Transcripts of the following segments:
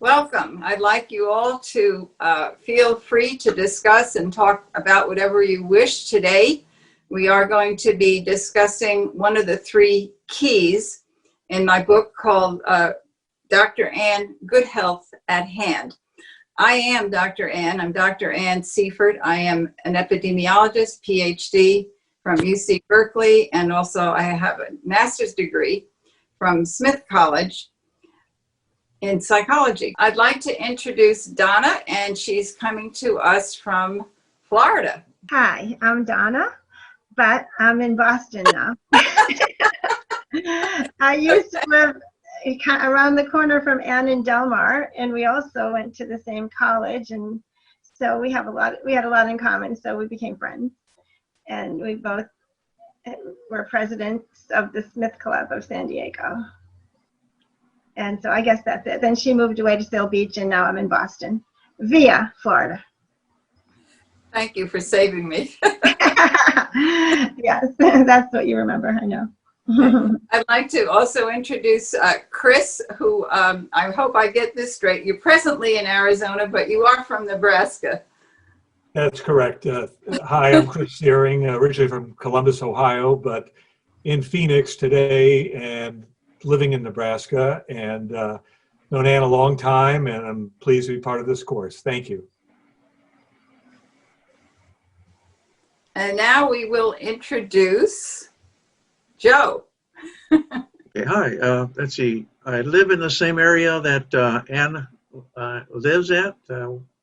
Welcome. I'd like you all to feel free to discuss and talk about whatever you wish today. We are going to be discussing one of the 3 keys in my book called Dr.Anne, Good Health at Hand. I am Dr. Anne. I'm Dr. Anne Seifert. I am an epidemiologist, PhD from UC Berkeley, and also I have a master's degree from Smith College in psychology. I'd like to introduce Donna, and she's coming to us from Florida. Hi, I'm Donna, but I'm in Boston now. I used to live around the corner from Anne and Delmar, and we also went to the same college, and so we had a lot in common, so we became friends. And we both were presidents of the Smith Club of San Diego. And so I guess that's it. Then she moved away to Seal Beach, and now I'm in Boston via Florida. Thank you for saving me. Yes, that's what you remember, I know. I'd like to also introduce Chris, who I hope I get this straight. You're presently in Arizona, but you are from Nebraska. That's correct. Hi, I'm Chris Searing, originally from Columbus, Ohio, but in Phoenix today and living in Nebraska, and known Anne a long time, and I'm pleased to be part of this course. Thank you. And now we will introduce Joe. Okay, hi. Let's see. I live in the same area that Anne lives at.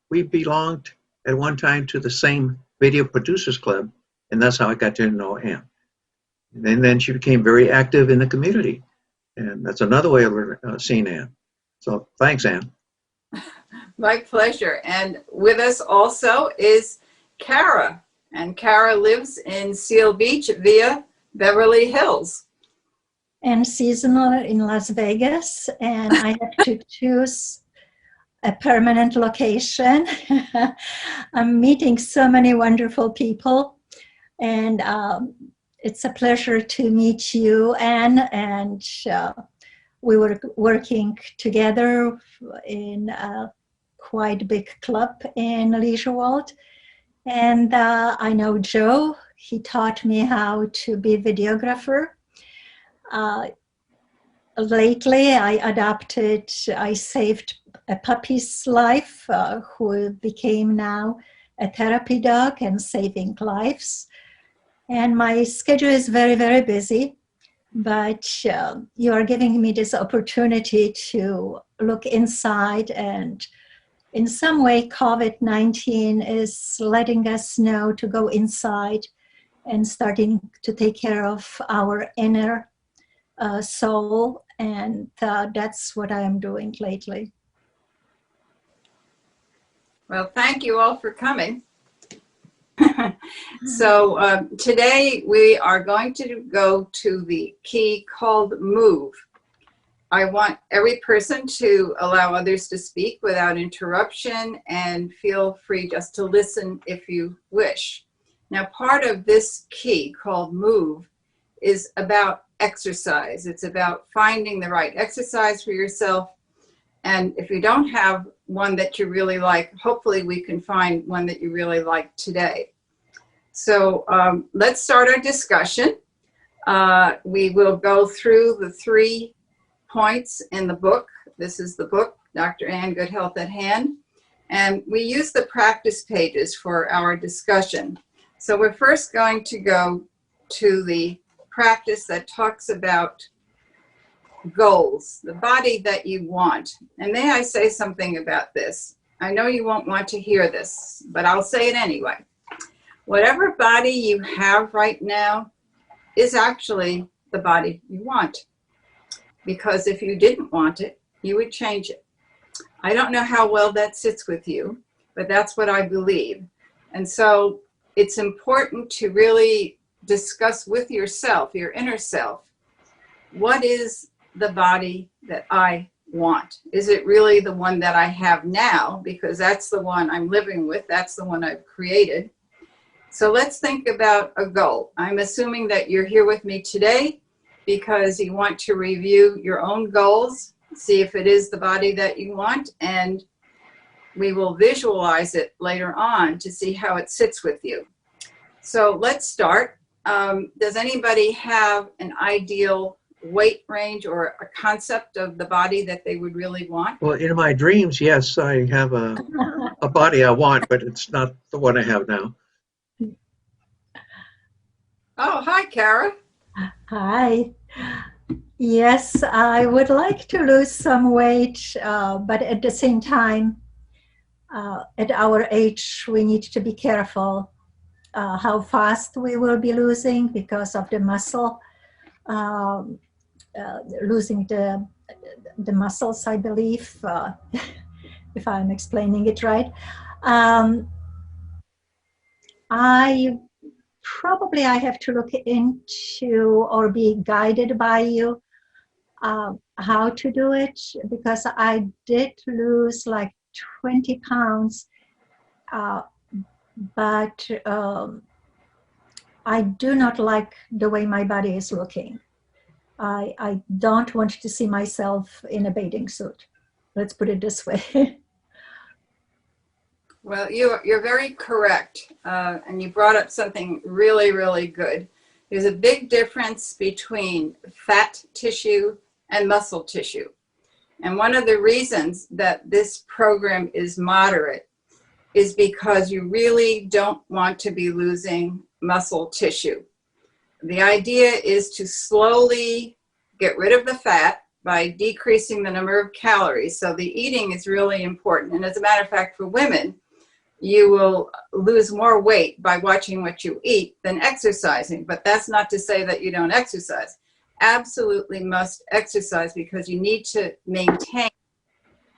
We belonged at one time to the same video producers club, and that's how I got to know Anne. And then she became very active in the community, and that's another way of seeing Anne. So thanks, Anne. My pleasure. And with us also is Kara, and Kara lives in Seal Beach via Beverly Hills. And seasonal in Las Vegas, and I have to choose a permanent location. I'm meeting so many wonderful people, and it's a pleasure to meet you, Anne, and we were working together in a quite big club in Leisure World. And I know Joe, he taught me how to be a videographer. Lately, I saved a puppy's life who became now a therapy dog and saving lives. And my schedule is very, very busy, but you are giving me this opportunity to look inside, and in some way, COVID-19 is letting us know to go inside and starting to take care of our inner soul, and that's what I am doing lately. Well, thank you all for coming. So today we are going to go to the key called move. I want every person to allow others to speak without interruption, and feel free just to listen if you wish. Now, part of this key called move is about exercise. It's about finding the right exercise for yourself. And if you don't have one that you really like, hopefully we can find one that you really like today. So let's start our discussion. We will go through the 3 points in the book. This is the book, Dr.Anne, Good Health at Hand. And we use the practice pages for our discussion. So we're first going to go to the practice that talks about goals, the body that you want. And may I say something about this? I know you won't want to hear this, but I'll say it anyway. Whatever body you have right now is actually the body you want. Because if you didn't want it, you would change it. I don't know how well that sits with you, but that's what I believe. And so it's important to really discuss with yourself, your inner self, what is the body that I want? Is it really the one that I have now? Because that's the one I'm living with. That's the one I've created. So let's think about a goal. I'm assuming that you're here with me today because you want to review your own goals see if it is the body that you want, and we will visualize it later on to see how it sits with you. So let's start. Does anybody have an ideal weight range or a concept of the body that they would really want? Well, in my dreams, yes, I have a body I want, but it's not the one I have now. Oh, hi, Kara. Hi. Yes, I would like to lose some weight, but at the same time, at our age, we need to be careful how fast we will be losing because of the muscle, losing the muscles, I believe, if I'm explaining it right. I have to look into or be guided by you how to do it, because I did lose like 20 pounds, but I do not like the way my body is looking. I don't want to see myself in a bathing suit. Let's put it this way. Well, you're very correct, and you brought up something really, really good. There's a big difference between fat tissue and muscle tissue. And one of the reasons that this program is moderate is because you really don't want to be losing muscle tissue. The idea is to slowly get rid of the fat by decreasing the number of calories. So the eating is really important. And as a matter of fact, for women, you will lose more weight by watching what you eat than exercising. But that's not to say that you don't exercise. Absolutely must exercise, because you need to maintain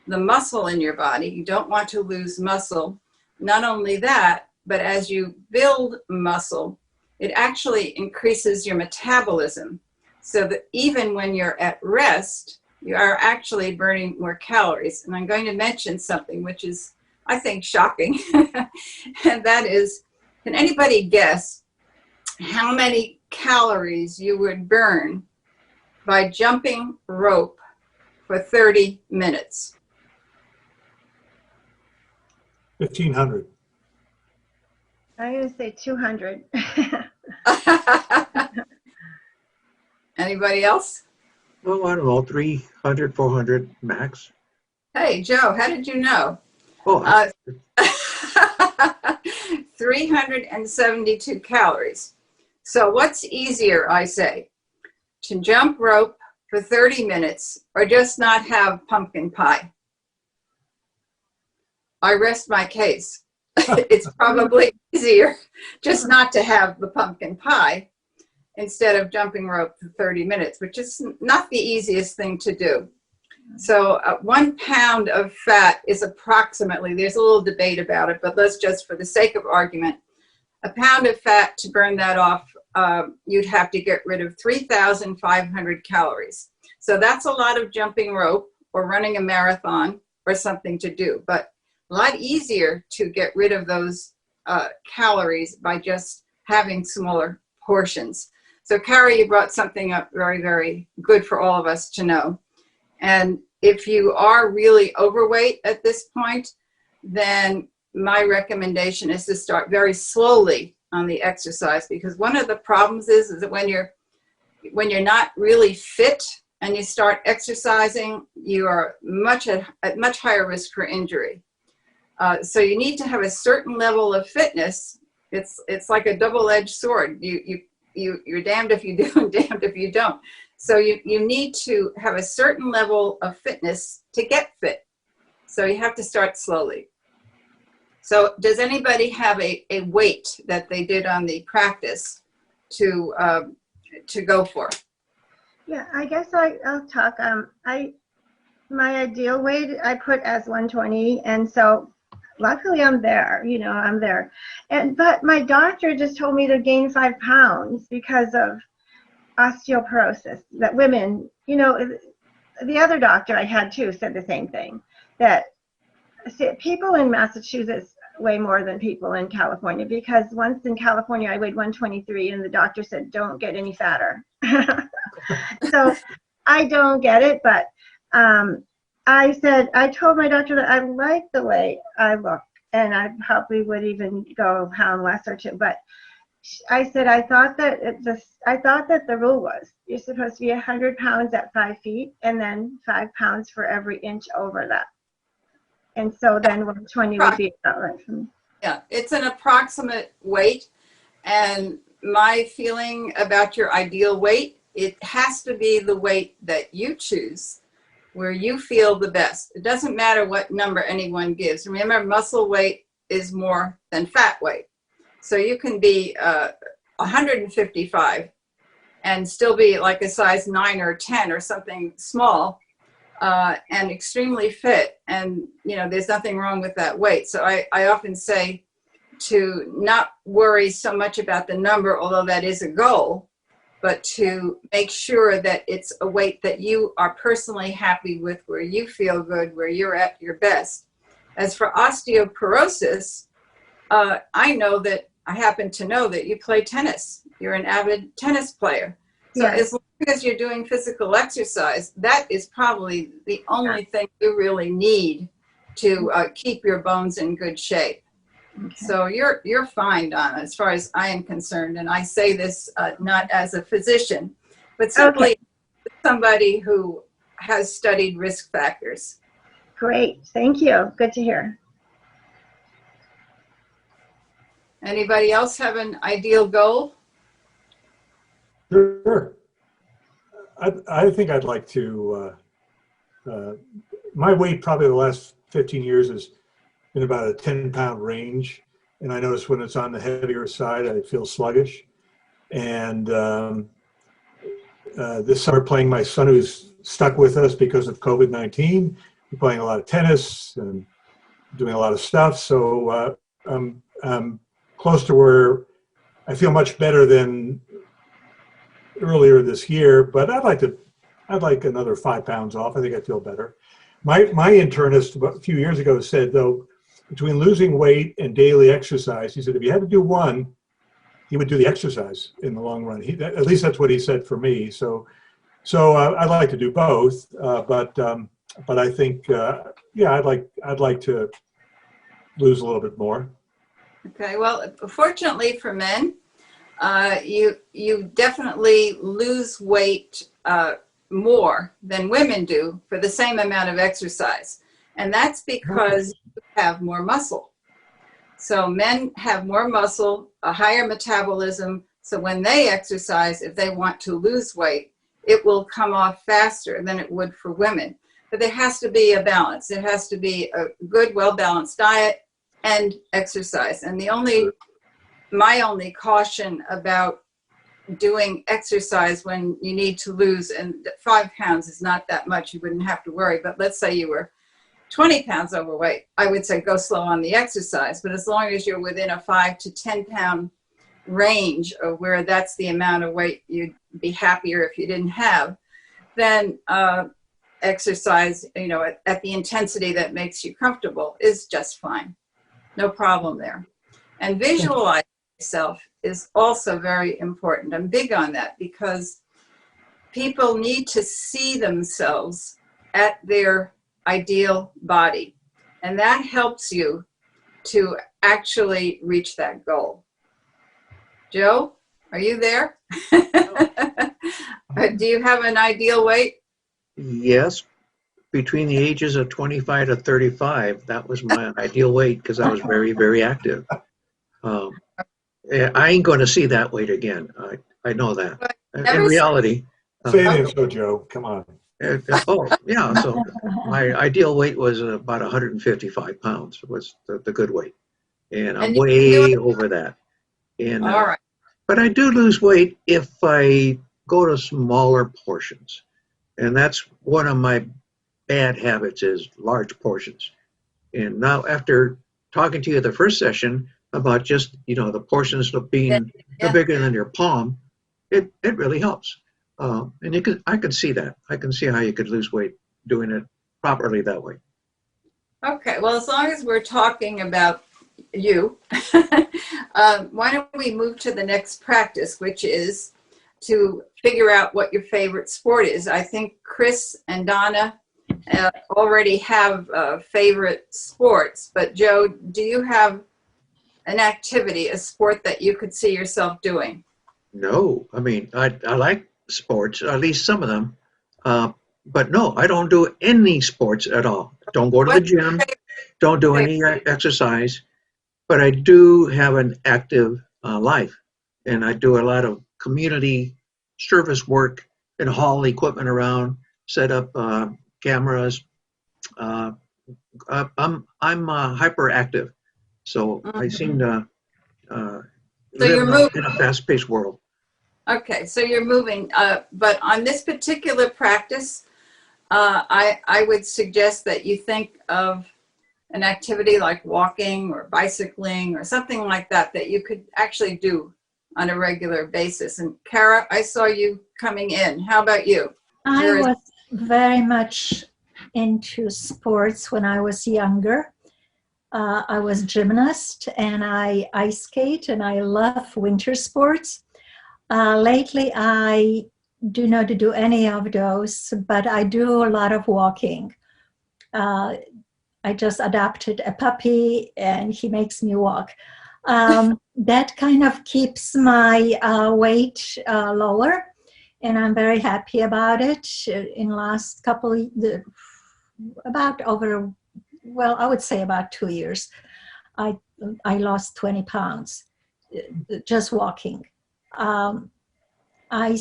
the muscle in your body. You don't want to lose muscle. Not only that, but as you build muscle, it actually increases your metabolism. So that even when you're at rest, you are actually burning more calories. And I'm going to mention something which is, I think, shocking. And that is, can anybody guess how many calories you would burn by jumping rope for 30 minutes? 1,500. I'm going to say 200. Anybody else? Oh, I don't know, 300, 400 max. Hey, Joe, how did you know? Oh, 372 calories. So what's easier, I say, to jump rope for 30 minutes or just not have pumpkin pie? I rest my case. It's probably easier just not to have the pumpkin pie instead of jumping rope for 30 minutes, which is not the easiest thing to do. So 1 pound of fat is approximately, there's a little debate about it, but let's just, for the sake of argument, a pound of fat, to burn that off, you'd have to get rid of 3,500 calories. So that's a lot of jumping rope or running a marathon or something to do, but a lot easier to get rid of those calories by just having smaller portions. So Carrie, you brought something up very, very good for all of us to know. And if you are really overweight at this point, then my recommendation is to start very slowly on the exercise, because one of the problems is that when you're not really fit and you start exercising, you are at much higher risk for injury. So you need to have a certain level of fitness. It's like a double-edged sword. You're damned if you do and damned if you don't. So you need to have a certain level of fitness to get fit. So you have to start slowly. So does anybody have a weight that they did on the practice to go for? Yeah, I guess I'll talk. My ideal weight I put as 120, and so luckily I'm there. I'm there. But my doctor just told me to gain 5 pounds because of osteoporosis. That women, the other doctor I had too said the same thing. That people in Massachusetts weigh more than people in California, because once in California I weighed 123 and the doctor said don't get any fatter. So I don't get it, but I told my doctor that I like the way I look, and I probably would even go a pound less or two. But I said I thought that the rule was you're supposed to be 100 pounds at 5 feet, and then 5 pounds for every inch over that. And so then 120 would be about right for me. Yeah, it's an approximate weight. And my feeling about your ideal weight, it has to be the weight that you choose, where you feel the best. It doesn't matter what number anyone gives. Remember, muscle weight is more than fat weight. So you can be 155 and still be like a size 9 or 10 or something small, and extremely fit. And, you know, there's nothing wrong with that weight. So I often say to not worry so much about the number, although that is a goal, but to make sure that it's a weight that you are personally happy with, where you feel good, where you're at your best. As for osteoporosis, I happen to know that you play tennis. You're an avid tennis player. So Yes. as long as you're doing physical exercise, that is probably the only thing you really need to keep your bones in good shape. Okay. So you're fine, Donna, as far as I am concerned. And I say this not as a physician, but simply somebody who has studied risk factors. Great. Thank you. Good to hear. Anybody else have an ideal goal? Sure. I think I'd like to, my weight probably the last 15 years has been about a 10-pound range. And I notice when it's on the heavier side, I feel sluggish. And this summer playing my son who's stuck with us because of COVID-19, we're playing a lot of tennis and doing a lot of stuff. So I'm close to where I feel much better than earlier this year, but I'd like another 5 pounds off. I think I feel better. My internist a few years ago said, though, between losing weight and daily exercise, he said if you had to do one, he would do the exercise in the long run. At least that's what he said for me. So I'd like to do both, but I think I'd like to lose a little bit more. Okay, well, fortunately for men, you definitely lose weight more than women do for the same amount of exercise. And that's because you have more muscle. So men have more muscle, a higher metabolism. So when they exercise, if they want to lose weight, it will come off faster than it would for women. But there has to be a balance. There has to be a good, well-balanced diet and exercise. And my only caution about doing exercise when you need to lose, and 5 pounds is not that much, you wouldn't have to worry, but let's say you were 20 pounds overweight, I would say go slow on the exercise. But as long as you're within a 5 to 10 pound range of where that's the amount of weight you'd be happier if you didn't have, then exercise, at the intensity that makes you comfortable is just fine. No problem there. And visualize yourself is also very important. I'm big on that because people need to see themselves at their ideal body. And that helps you to actually reach that goal. Joe, are you there? Do you have an ideal weight? Yes. Between the ages of 25 to 35, that was my ideal weight because I was very, very active. I ain't going to see that weight again. I know that. In reality. Say it so, Joe. Come on. So my ideal weight was about 155 pounds was the good weight. And I'm way over that. And, all right. But I do lose weight if I go to smaller portions. And that's one of my bad habits is large portions. And now after talking to you the first session about just, the portions of being no bigger than your palm, it really helps. And I can see that. I can see how you could lose weight doing it properly that way. Okay, well, as long as we're talking about you, why don't we move to the next practice, which is to figure out what your favorite sport is. I think Chris and Donna already have favorite sports, but Joe, do you have an activity, a sport that you could see yourself doing? No, I mean, I like sports, at least some of them. But no, I don't do any sports at all. Don't go to the What's gym, don't do any exercise, but I do have an active life. And I do a lot of community service work and haul equipment around, set up cameras. I'm hyperactive, so I seem to live you're moving. in a fast-paced world. Okay, so you're moving, but on this particular practice, I would suggest that you think of an activity like walking or bicycling or something like that that you could actually do on a regular basis. And Kara, I saw you coming in. How about you? I was very much into sports when I was younger. I was gymnast and I ice skate and I love winter sports. Lately, I do not do any of those, but I do a lot of walking. I just adopted a puppy and he makes me walk. That kind of keeps my weight lower, and I'm very happy about it. In the last couple of, I would say about 2 years, I lost 20 pounds just walking. I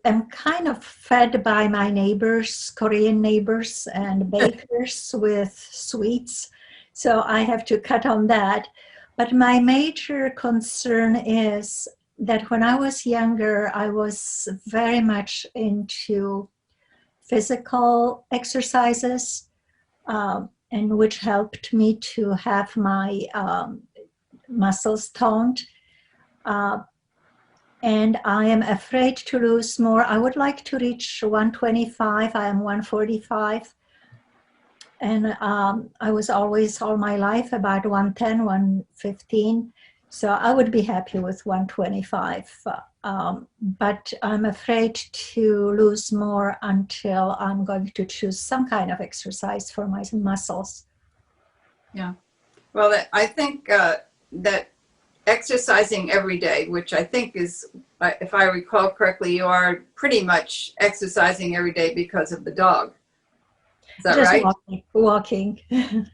am kind of fed by my neighbors, Korean neighbors and bakers with sweets, so I have to cut on that. But my major concern is that when I was younger, I was very much into physical exercises, and which helped me to have my muscles toned. And I am afraid to lose more. I would like to reach 125. I am 145. And I was always all my life about 110, 115. So I would be happy with 125. But I'm afraid to lose more until I'm going to choose some kind of exercise for my muscles. Yeah. Well, I think that exercising every day, which I think is, if I recall correctly, you are pretty much exercising every day because of the dog. Is that Just right? Walking.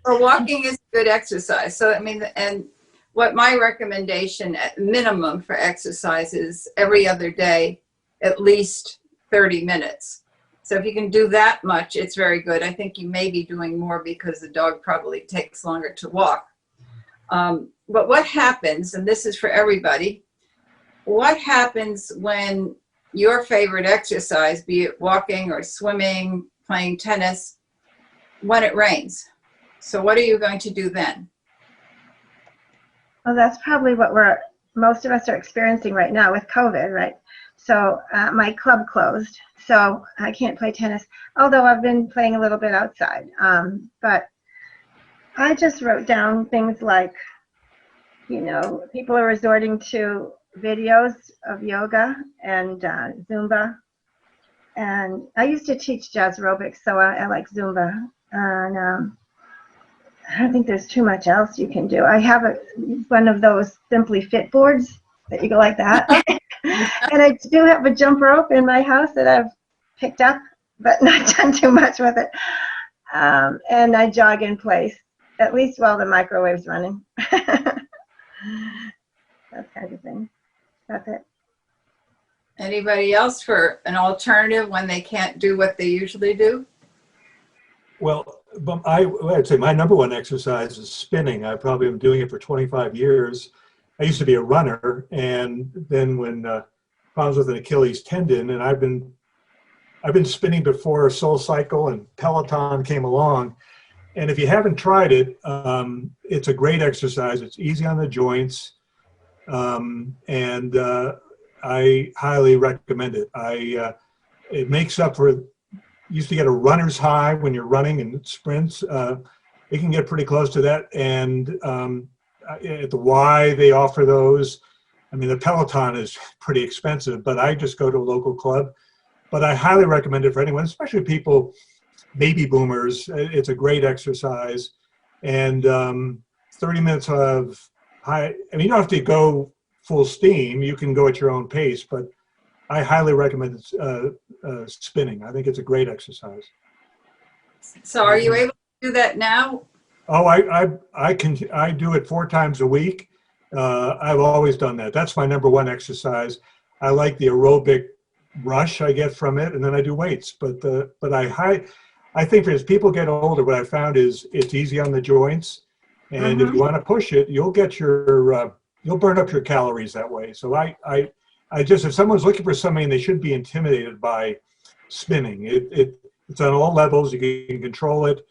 Well, walking is good exercise. So, I mean, and what my recommendation at minimum for exercise is every other day, at least 30 minutes. So if you can do that much, it's very good. I think you may be doing more because the dog probably takes longer to walk. But what happens, and this is for everybody, what happens when your favorite exercise, be it walking or swimming, playing tennis, when it rains? So what are you going to do then? Well, that's probably what most of us are experiencing right now with COVID, right? So my club closed, so I can't play tennis, although I've been playing a little bit outside. But I just wrote down things like, people are resorting to videos of yoga and Zumba. And I used to teach jazz aerobics, so I like Zumba. And I don't think there's too much else you can do. I have one of those Simply Fit boards that you go like that. And I do have a jump rope in my house that I've picked up, but not done too much with it. And I jog in place, at least while the microwave's running. That kind of thing. That's it. Anybody else for an alternative when they can't do what they usually do? Well, I'd say my number one exercise is spinning. I probably been doing it for 25 years. I used to be a runner, and then when problems with an Achilles tendon, and I've been spinning before SoulCycle and Peloton came along. And if you haven't tried it, it's a great exercise. It's easy on the joints, and I highly recommend it. It makes up for, used to get a runner's high when you're running and sprints. It can get pretty close to that. And at the Y, they offer those. I mean, the Peloton is pretty expensive, but I just go to a local club. But I highly recommend it for anyone, especially people baby boomers. It's a great exercise. And 30 minutes of high, I mean, you don't have to go full steam. You can go at your own pace, but I highly recommend spinning. I think it's a great exercise. So are you able to do that now? Oh, I do it 4 times a week. I've always done that. That's my number one exercise. I like the aerobic rush I get from it, and then I do weights. But I think as people get older, what I found is it's easy on the joints, and if you want to push it, you'll get you'll burn up your calories that way. So I just, if someone's looking for something, they shouldn't be intimidated by spinning. It's on all levels. You can control it.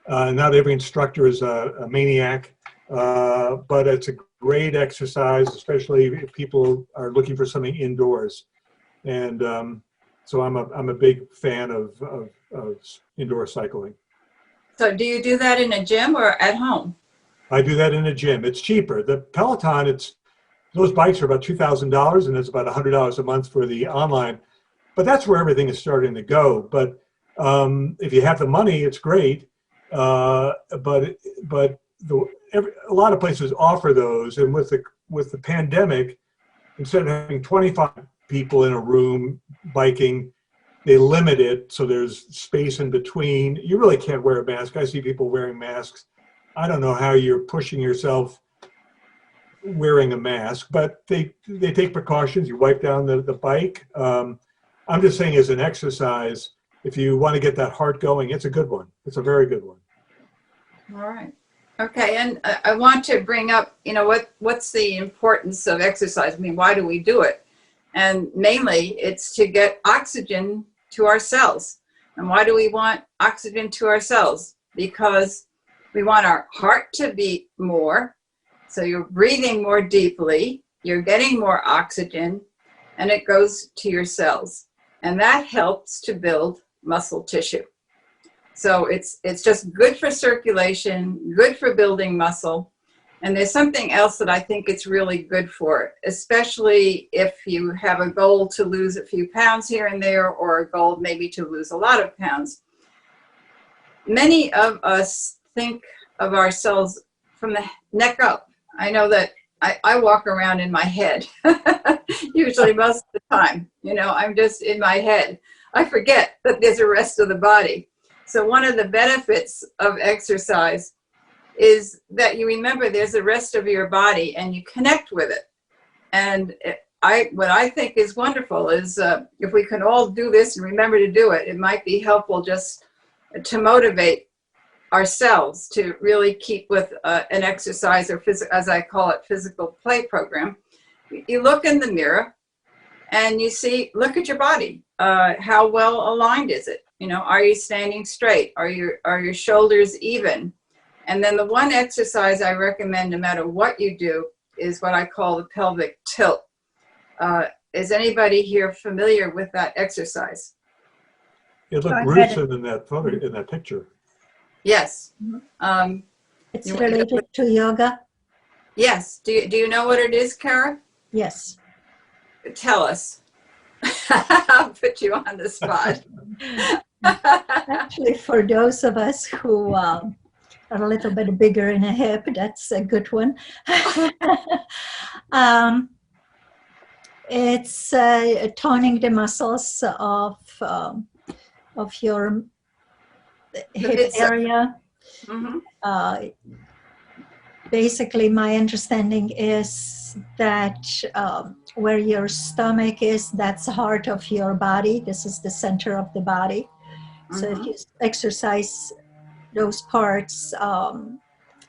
Not every instructor is a maniac, but it's a great exercise, especially if people are looking for something indoors. And so I'm a big fan of indoor cycling. So do you do that in a gym or at home? I do that in a gym. It's cheaper. The Peloton, those bikes are about $2,000, and it's about $100 a month for the online. But that's where everything is starting to go. But if you have the money, it's great. But a lot of places offer those, and with the pandemic, instead of having 25 people in a room biking, they limit it so there's space in between. You really can't wear a mask. I see people wearing masks. I don't know how you're pushing yourself wearing a mask, but they take precautions. You wipe down the bike. I'm just saying, as an exercise, if you want to get that heart going, it's a good one. It's a very good one. All right. Okay, and I want to bring up, what's the importance of exercise? I mean, why do we do it? And mainly, it's to get oxygen to our cells. And why do we want oxygen to our cells? Because we want our heart to beat more. So you're breathing more deeply, you're getting more oxygen, and it goes to your cells. And that helps to build muscle tissue. So it's just good for circulation, good for building muscle. And there's something else that I think it's really good for, especially if you have a goal to lose a few pounds here and there, or a goal maybe to lose a lot of pounds. Many of us think of ourselves from the neck up. I know that I walk around in my head, usually most of the time. I'm just in my head. I forget that there's a rest of the body. So one of the benefits of exercise is that you remember there's the rest of your body and you connect with it. And what I think is wonderful is if we can all do this and remember to do it, it might be helpful just to motivate ourselves to really keep with an exercise, or as I call it, physical play program. You look in the mirror and you look at your body. How well aligned is it? Are you standing straight? Are your shoulders even? And then the one exercise I recommend, no matter what you do, is what I call the pelvic tilt. Is anybody here familiar with that exercise? It looked gruesome in that picture. Yes. It's related to yoga. Yes. Do you know what it is, Kara? Yes. Tell us. I'll put you on the spot. Actually, for those of us who are a little bit bigger in a hip, that's a good one. It's toning the muscles of your hip area. Basically, my understanding is that where your stomach is, that's the heart of your body. This is the center of the body. So if you exercise those parts,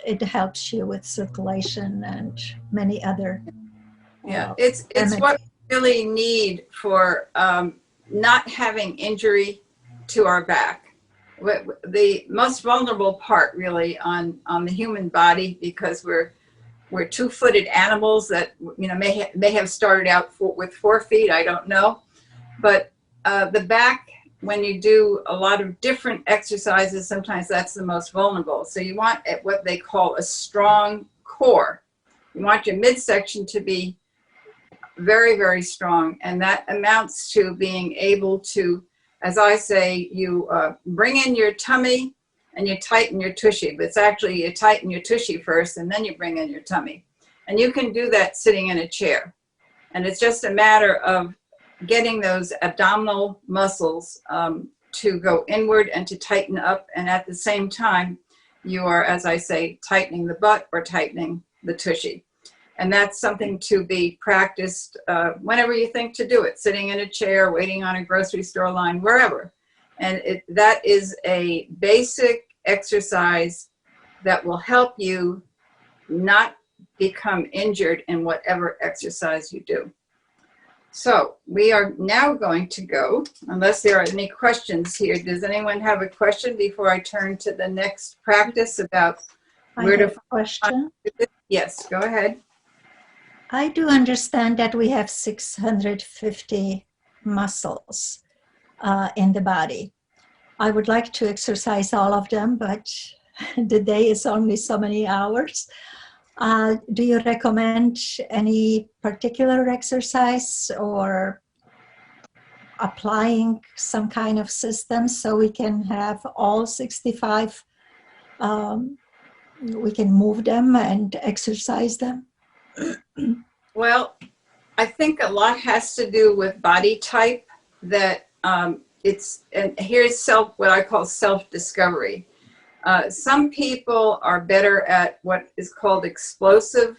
it helps you with circulation and many other. It's what we really need for not having injury to our back. The most vulnerable part really on the human body, because we're two-footed animals that may have started out with 4 feet, I don't know, but the back, when you do a lot of different exercises, sometimes that's the most vulnerable. So you want what they call a strong core. You want your midsection to be very, very strong, and that amounts to being able to as I say, you bring in your tummy and you tighten your tushy, but it's actually you tighten your tushy first and then you bring in your tummy. And you can do that sitting in a chair. And it's just a matter of getting those abdominal muscles to go inward and to tighten up. And at the same time, you are, as I say, tightening the butt or tightening the tushy. And that's something to be practiced whenever you think to do it, sitting in a chair, waiting on a grocery store line, wherever. And that is a basic exercise that will help you not become injured in whatever exercise you do. So we are now going to go, unless there are any questions here. Does anyone have a question before I turn to the next practice about where to find a question? Yes, go ahead. I do understand that we have 650 muscles in the body. I would like to exercise all of them, but the day is only so many hours. Do you recommend any particular exercise or applying some kind of system so we can have all 65, we can move them and exercise them? Well, I think a lot has to do with body type, that and here's what I call self-discovery. Some people are better at what is called explosive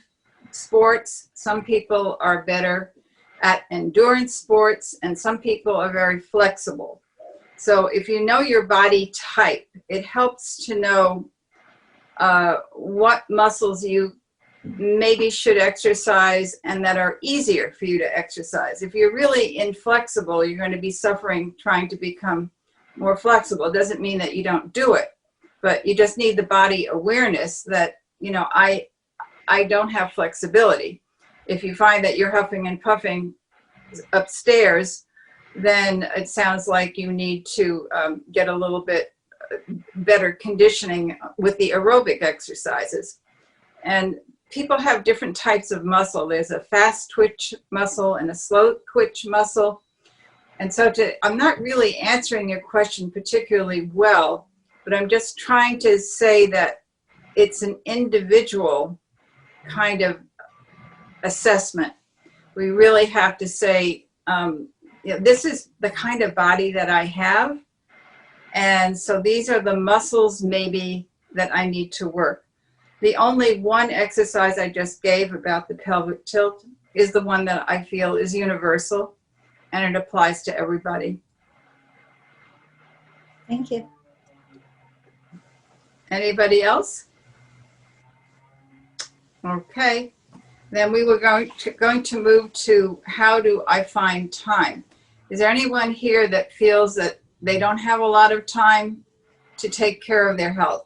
sports. Some people are better at endurance sports, and some people are very flexible. So if you know your body type, it helps to know what muscles you maybe should exercise and that are easier for you to exercise. If you're really inflexible, you're going to be suffering trying to become more flexible. It doesn't mean that you don't do it, but you just need the body awareness that, you know, I don't have flexibility. If you find that you're huffing and puffing upstairs, then it sounds like you need to get a little bit better conditioning with the aerobic exercises. And people have different types of muscle. There's a fast twitch muscle and a slow twitch muscle. And so I'm not really answering your question particularly well, but I'm just trying to say that it's an individual kind of assessment. We really have to say, you know, this is the kind of body that I have. And so these are the muscles maybe that I need to work. The only one exercise I just gave about the pelvic tilt is the one that I feel is universal and it applies to everybody. Thank you. Anybody else? Okay, then we were going to move to how do I find time? Is there anyone here that feels that they don't have a lot of time to take care of their health?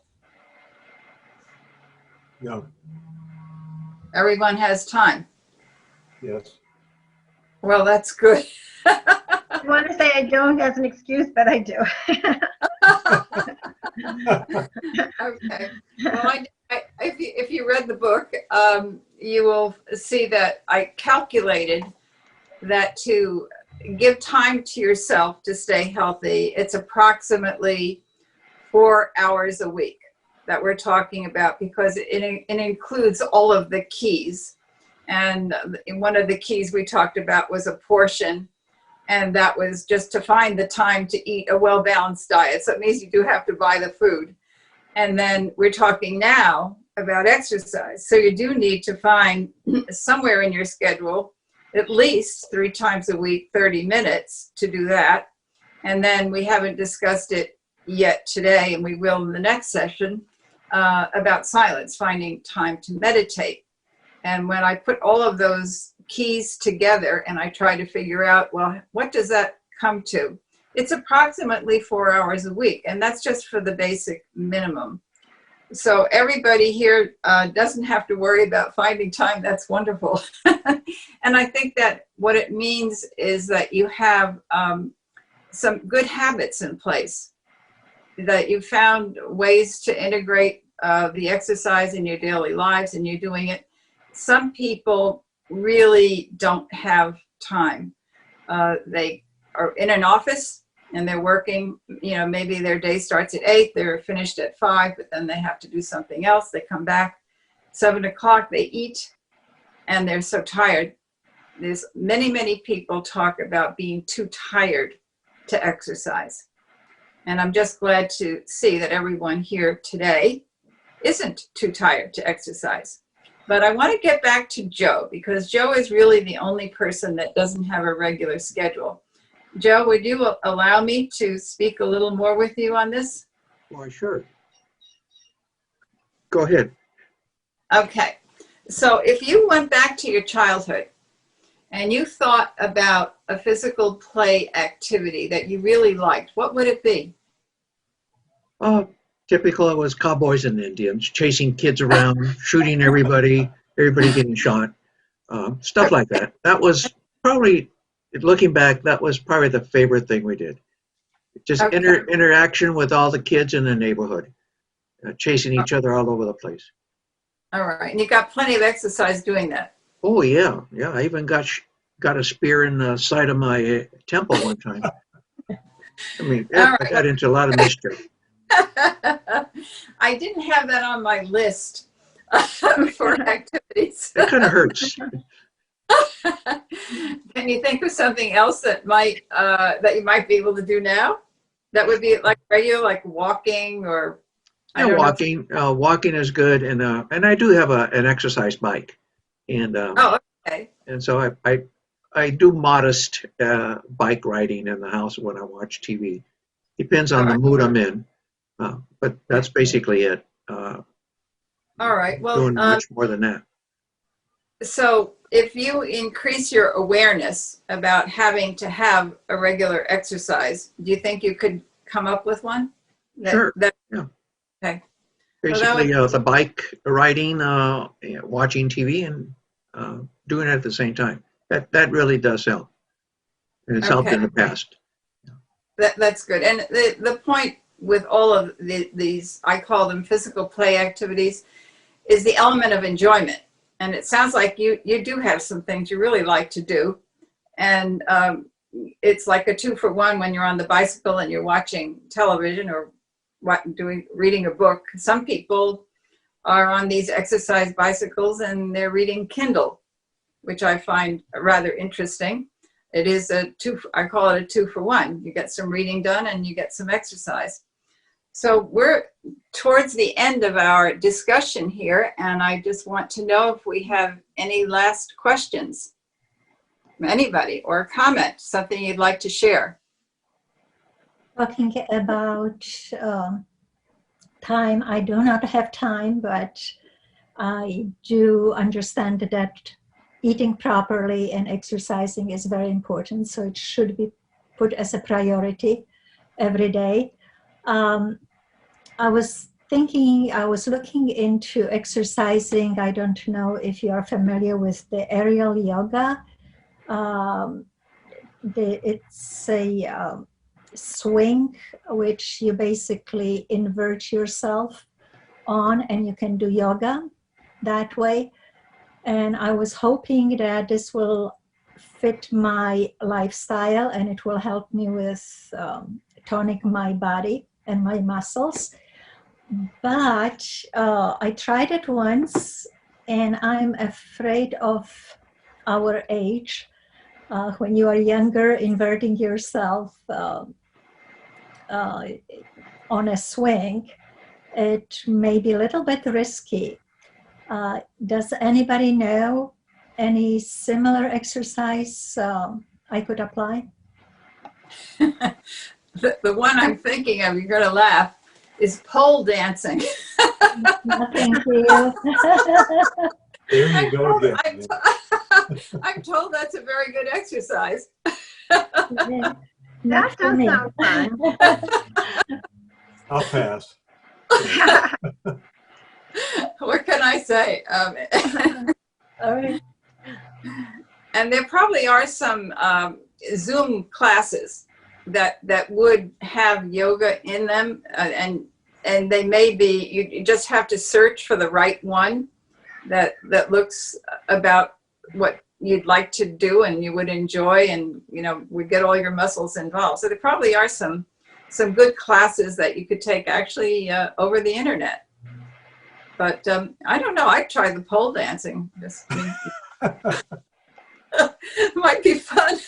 No. Everyone has time. Yes. Well, that's good. I want to say I don't as an excuse, but I do. Okay. Well, if you read the book, you will see that I calculated that to give time to yourself to stay healthy, it's approximately 4 hours a week that we're talking about, because it includes all of the keys. And one of the keys we talked about was a portion, and that was just to find the time to eat a well-balanced diet. So it means you do have to buy the food. And then we're talking now about exercise. So you do need to find somewhere in your schedule at least 3 times a week, 30 minutes to do that. And then we haven't discussed it yet today, and we will in the next session, about silence, finding time to meditate. And when I put all of those keys together and I try to figure out, well, what does that come to? It's approximately 4 hours a week, and that's just for the basic minimum. So everybody here doesn't have to worry about finding time. That's wonderful. And I think that what it means is that you have some good habits in place, that you found ways to integrate the exercise in your daily lives, and you're doing it. Some people really don't have time. They are in an office and they're working, maybe their day starts at 8, they're finished at 5, but then they have to do something else. They come back 7 o'clock, they eat, and they're so tired. There's many people talk about being too tired to exercise. And I'm just glad to see that everyone here today isn't too tired to exercise. But I want to get back to Joe, because Joe is really the only person that doesn't have a regular schedule. Joe, would you allow me to speak a little more with you on this? Why, sure. Go ahead. Okay. So if you went back to your childhood and you thought about a physical play activity that you really liked, what would it be? Typical, it was cowboys and Indians, chasing kids around, shooting everybody getting shot, stuff like that. That was probably, looking back, that was probably the favorite thing we did. Just Okay. interaction with all the kids in the neighborhood, chasing each other all over the place. All right. And you got plenty of exercise doing that. Oh, yeah. Yeah, I even got a spear in the side of my temple one time. I mean, I got into a lot of mischief. I didn't have that on my list for activities. It kind of hurts. Can you think of something else that you might be able to do now? That would be like regular, like walking or Yeah, walking is good, and I do have an exercise bike, and okay. And so I do modest bike riding in the house when I watch TV. Depends on the mood I'm in, but that's basically it. All right. Well, doing much more than that. So if you increase your awareness about having to have a regular exercise, do you think you could come up with one? Sure. Yeah. Okay. Basically, the bike riding, watching TV, and doing it at the same time. That really does help, and it's helped in the past. That's good. And the point with all of these, I call them physical play activities, is the element of enjoyment. And it sounds like you do have some things you really like to do. And it's like a 2-for-1 when you're on the bicycle and you're watching television or reading a book. Some people are on these exercise bicycles and they're reading Kindle, which I find rather interesting. It is I call it a 2-for-1. You get some reading done and you get some exercise. So we're towards the end of our discussion here, and I just want to know if we have any last questions from anybody, or a comment, something you'd like to share. Talking about time, I do not have time, but I do understand that eating properly and exercising is very important, so it should be put as a priority every day. I was looking into exercising. I don't know if you are familiar with the aerial yoga. It's a swing which you basically invert yourself on, and you can do yoga that way. And I was hoping that this will fit my lifestyle and it will help me with toning my body and my muscles. But I tried it once, and I'm afraid of our age. When you are younger, inverting yourself on a swing, it may be a little bit risky. Does anybody know any similar exercise I could apply? The one I'm thinking of, you're going to laugh, is pole dancing. Nothing to you. There you go again. I'm told that's a very good exercise. That does sound fun. I'll pass. What can I say? All right. And there probably are some Zoom classes that would have yoga in them, and they may be, you just have to search for the right one that looks about what you'd like to do and you would enjoy, and would get all your muscles involved. So there probably are some good classes that you could take actually over the internet. But I don't know. I'd try the pole dancing. Just might be fun.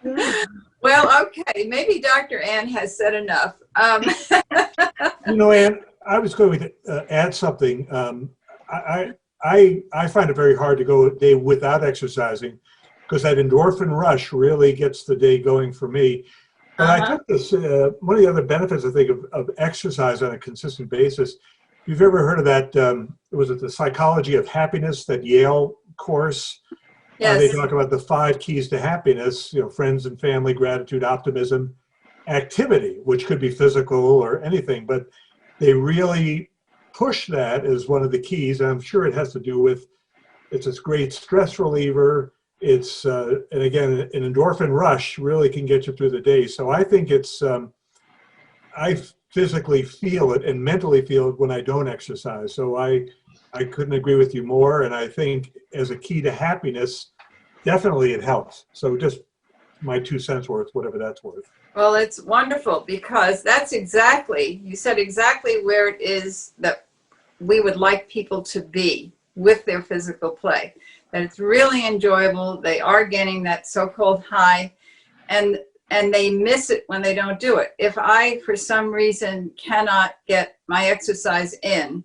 Yeah. Well, okay. Maybe Dr. Anne has said enough. Anne, I was going to add something. I find it very hard to go a day without exercising, because that endorphin rush really gets the day going for me. But I took this, one of the other benefits, I think, of exercise on a consistent basis. If you've ever heard of that, was it the Psychology of Happiness, that Yale course? Yes. They talk about the 5 keys to happiness, friends and family, gratitude, optimism, activity, which could be physical or anything, but they really push that as one of the keys. And I'm sure it has to do with, it's a great stress reliever. It's, and again, an endorphin rush really can get you through the day. So I think it's, I physically feel it and mentally feel it when I don't exercise. So I couldn't agree with you more. And I think as a key to happiness, definitely it helps. So just my 2 cents worth, whatever that's worth. Well, it's wonderful, because that's exactly, you said exactly where it is that we would like people to be with their physical play. That it's really enjoyable. They are getting that so-called high, and they miss it when they don't do it. If I, for some reason, cannot get my exercise in,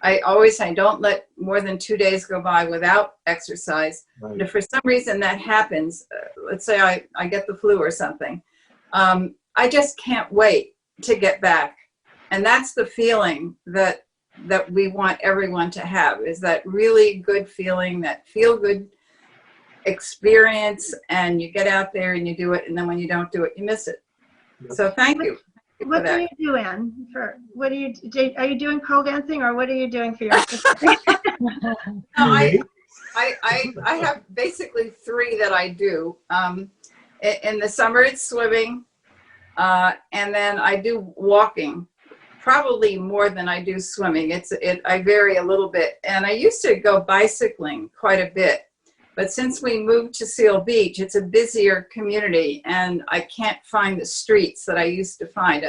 I always say don't let more than 2 days go by without exercise. Right. And if for some reason that happens, let's say I get the flu or something, I just can't wait to get back. And that's the feeling that we want everyone to have, is that really good feeling, that feel-good experience, and you get out there and you do it, and then when you don't do it, you miss it. Yep. So thank you. What do you do, Anne? Are you doing pole dancing, or what are you doing for your exercise? No, I have basically 3 that I do. In the summer, it's swimming, and then I do walking, probably more than I do swimming. I vary a little bit, and I used to go bicycling quite a bit. But since we moved to Seal Beach, it's a busier community, and I can't find the streets that I used to find.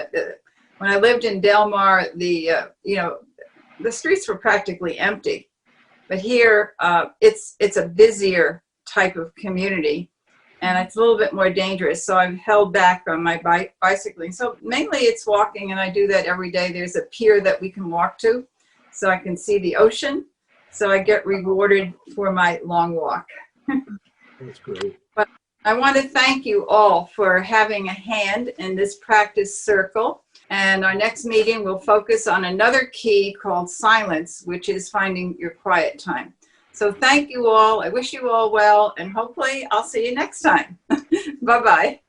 When I lived in Del Mar, the streets were practically empty. But here, it's a busier type of community, and it's a little bit more dangerous. So I've held back on my bicycling. So mainly it's walking, and I do that every day. There's a pier that we can walk to, so I can see the ocean. So I get rewarded for my long walk. That's great. But I want to thank you all for having a hand in this practice circle. And our next meeting will focus on another key called silence, which is finding your quiet time. So thank you all. I wish you all well, and hopefully I'll see you next time. Bye-bye.